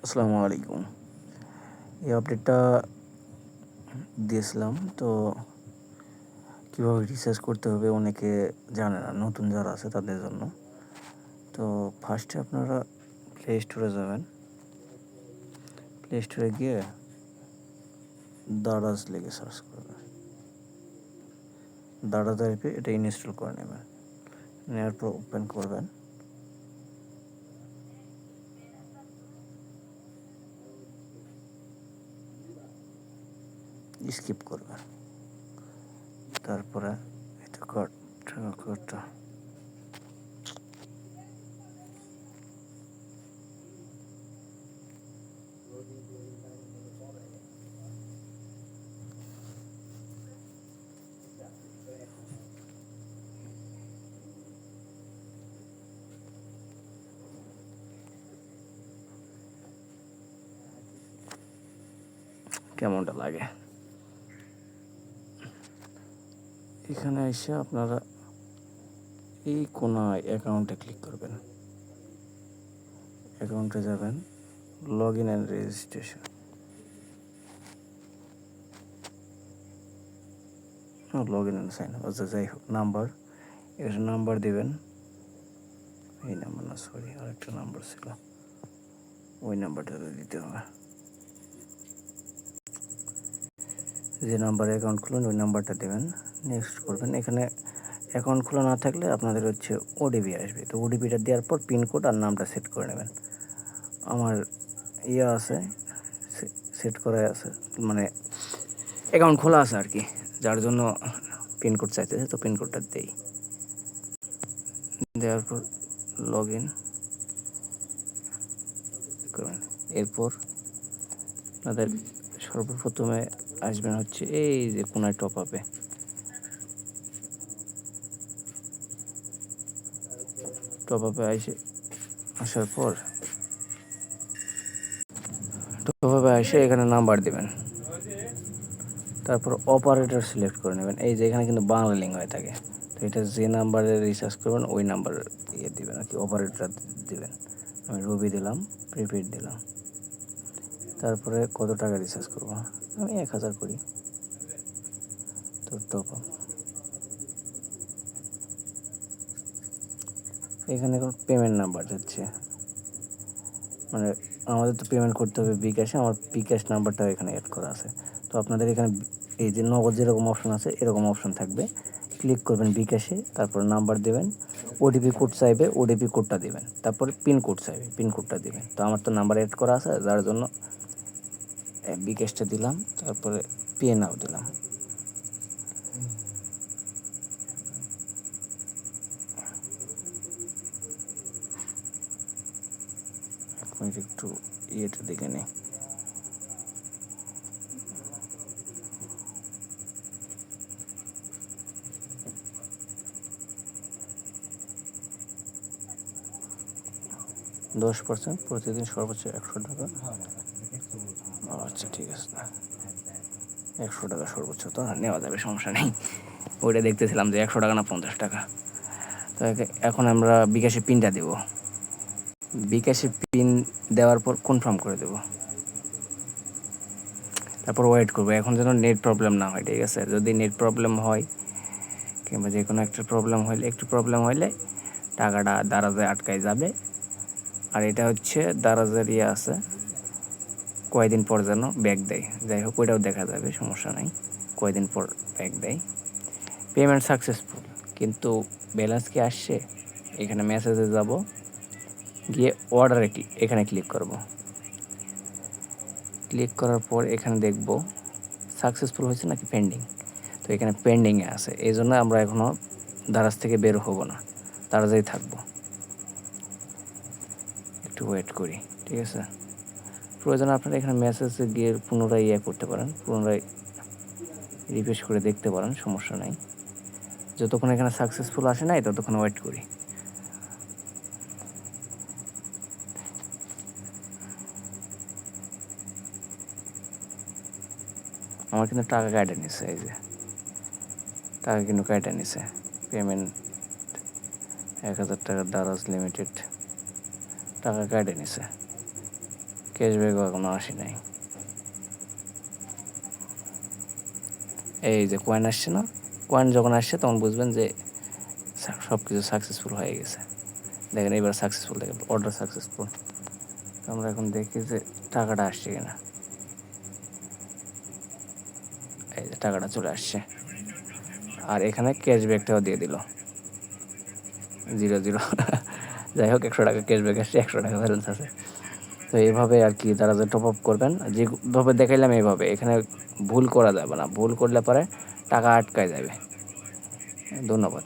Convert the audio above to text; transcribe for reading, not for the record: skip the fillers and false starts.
আসসালামু আলাইকুম। এই আপডেটটা দিয়েছিলাম তো কীভাবে রিচার্জ করতে হবে অনেকে জানে না, নতুন যারা আছে তাদের জন্য। তো ফার্স্টে আপনারা প্লে স্টোরে যাবেন। প্লে স্টোরে গিয়ে দারাজ লিখে সার্চ করবেন। দারাজ অ্যাপে এটা ইনস্টল করে নেবেন। নেওয়ার পর ওপেন করবেন। স্কিপ করবেন। তারপরে এটা কোডটা কেমনটা লাগে। এখানে এসে আপনারা এই কোনায় অ্যাকাউন্টে ক্লিক করবেন। অ্যাকাউন্টে যাবেন, log in and registration. Log in and sign up, আচ্ছা যাই হোক, নাম্বার, এর নাম্বার দেবেন। এই নাম্বার না, সরি, আরেকটা নাম্বার ছিল, ওই নাম্বারটা দিতে হবে। যে নাম্বারে অ্যাকাউন্ট খুলুন ওই নাম্বারটা দেবেন, নেক্সট করবেন। এখানে অ্যাকাউন্ট খোলা না থাকলে আপনাদের হচ্ছে ওটিপি আসবে, তো ওটিপিটা দেওয়ার পর পিনকোড আর নামটা সেট করে নেবেন। আমার আছে, সেট করা আছে, মানে অ্যাকাউন্ট খোলা আছে আর কি, যার জন্য পিনকোড চাইতেছে, তো পিনকোডটা দেই। দেওয়ার পর লগ ইন করবেন। এরপর আপনাদের সর্বপ্রথমে আসবেন হচ্ছে এই যে কোনায় টপ আপে। টপ আপে আসার পর এখানে নাম্বার দেবেন। তারপর অপারেটর সিলেক্ট করে নেবেন। এই যে এখানে কিন্তু বাংলা লিঙ্ক হয়ে থাকে, তো এটা যে নাম্বারে রিচার্জ করবেন ওই নাম্বার দেবেন আর কি, অপারেটর দেবেন। আমি রবি দিলাম, প্রিপেড দিলাম। তারপরে কত টাকা রিচার্জ করব, আমি 1000 করি। তো টপ আপ, এখানে এখন পেমেন্ট নাম্বার যাচ্ছে, মানে আমাদের তো পেমেন্ট করতে হবে বিকাশে, আমার বিকাশ নাম্বারটাও এখানে অ্যাড করা আছে। তো আপনাদের এখানে এই যে নগদ যেরকম অপশন আছে এরকম অপশন থাকবে, ক্লিক করবেন বিকাশে, তারপর নাম্বার দেবেন, ওটিপি কোড চাইবে, ওটিপি কোডটা দেবেন, তারপরে পিনকোড চাইবে, পিনকোডটা দেবেন। তো আমার তো নাম্বার অ্যাড করা আছে, যার জন্য বিকাশটা দিলাম, তারপরে পে নাও দিলাম। একটু ইয়েটা দেখে নেই। %, প্রতিদিন সর্বোচ্চ 100 টাকা। আচ্ছা ঠিক আছে, না 100 টাকা সর্বোচ্চ তো নেওয়া যাবে, সমস্যা নেই। ওইটা দেখতেছিলাম যে 100 টাকা না 50 টাকা। তো এখন আমরা বিকাশে পিনটা দেব। বিকাশে পিন দেওয়ার পর কনফার্ম করে দেব, তারপর ওয়েট করবো। এখন যেন নেট প্রবলেম না হয়, ঠিক আছে? যদি নেট প্রবলেম হয় কিংবা যে কোনো একটা একটু প্রবলেম হইলে টাকাটা দারাজে আটকায় যাবে। আর এটা হচ্ছে দারাজের আছে, কয়দিন পর যেন ব্যাক দেয়। যাই হোক, ওইটাও দেখা যাবে, সমস্যা নাই, কয়দিন পর ব্যাক দেয়। পেমেন্ট সাকসেসফুল, কিন্তু ব্যালেন্স কি আসছে? এখানে মেসেজে যাব, গিয়ে অর্ডারে এখানে ক্লিক করব। ক্লিক করার পর এখানে দেখব সাকসেসফুল হয়েছে নাকি পেন্ডিং। তো এখানে পেন্ডিংয়ে আছে, এই জন্য আমরা এখনও দারাজ থেকে বের হব না, দারাজেই থাকবো। একটু ওয়েট করি, ঠিক আছে? প্রয়োজন আপনারা এখানে মেসেজে গিয়ে পুনরায় করতে পারেন, পুনরায় রিফ্রেশ করে দেখতে পারেন, সমস্যা নাই। যতক্ষণ এখানে সাকসেসফুল আসে নাই ততক্ষণ ওয়েট করি। আমার কিন্তু টাকা কেটে নিছে, এই যে টাকা কিন্তু কেটে নিছে। পেমেন্ট 1000 টাকা, দারাজ লিমিটেড, টাকা কেটে নিছে। ক্যাশব্যাকও এখনো আসে নাই। এই যে কয়েন আসছে না, কয়েন যখন আসছে তখন বুঝবেন যে সব কিছু সাকসেসফুল হয়ে গেছে। দেখেন এবার সাকসেসফুল, দেখেন অর্ডার সাকসেসফুল। তো আমরা এখন দেখি যে টাকাটা আসছে কিনা। এই যে টাকাটা চলে আসছে, আর এখানে ক্যাশব্যাকটাও দিয়ে দিল 0 0। যাই হোক 100 টাকা ক্যাশব্যাক আসছে, 100 টাকা ব্যালেন্স আছে। তো এইভাবে আর কি তারা যে টপ আপ করবেন, যেভাবে দেখাইলাম এইভাবে, এখানে ভুল করা যাবে না, ভুল করলে পরে টাকা আটকায় যাবে। ধন্যবাদ।